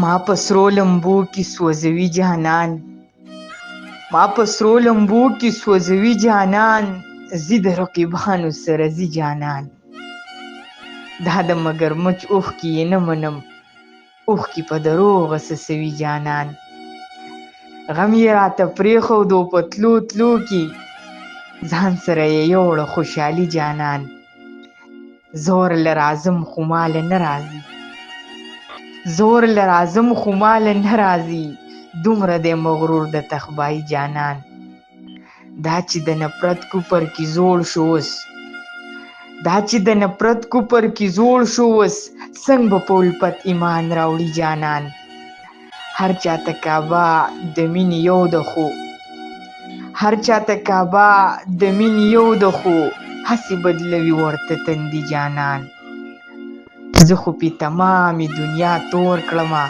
ما په سرو لمبو کې سوځوي جانان، ما په سرو لمبو کې سوځوي جانان، زی د رقیبانو سره زی جانان. دا د مگرمچ اوښکې یې نه منم، اوښکې په دروغه څڅوي جانان. غم یې راته پرېښودو په تلو تلو کې، ځان سره یې یوړه خوشحالي جانان. زور له راځم خو ماله نه راځي، زور له راځم خو ماله نه راځي، دومره دی مغرور د تخبایي جانان. دا چې د نفرت کوپر کې زوړ شو اوس، دا چې د نفرت کوپر کې زوړ شو اوس، څنګه به په الفت ایمان راوړي جانان. هر چاته کعبه د مینې یو ده خو، هر چاته کعبه د مینې یو ده خو، هسې بدلوي ورته تندي جانان. زه خو پې تمامې دنیا تور کړمه،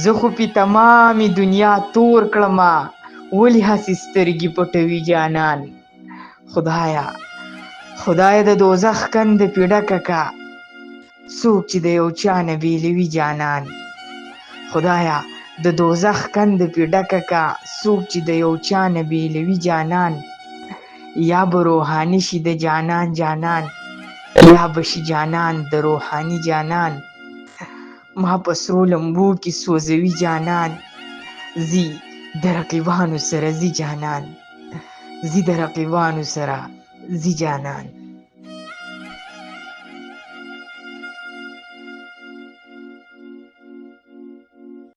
زه خو پې تمامې دنیا تور کړمه، ولې هسې سترګې پټوي جانان. خدایه خدایه د دوزخ کنده پې ډکه که، څوک چې د یو چا نه بېلوي جانان. خدایه د دوزخ کنده پې ډکه که، څوک چې د یو چا نه بېلوي جانان. یا به روحاني شي د جانان جانان، یا به شي جانان د روحاني جانان. ما په سرو لمبو کې سوځوي جانان، زی د رقیبانو سره زی جانان، زی د رقیبانو سره زی جانان.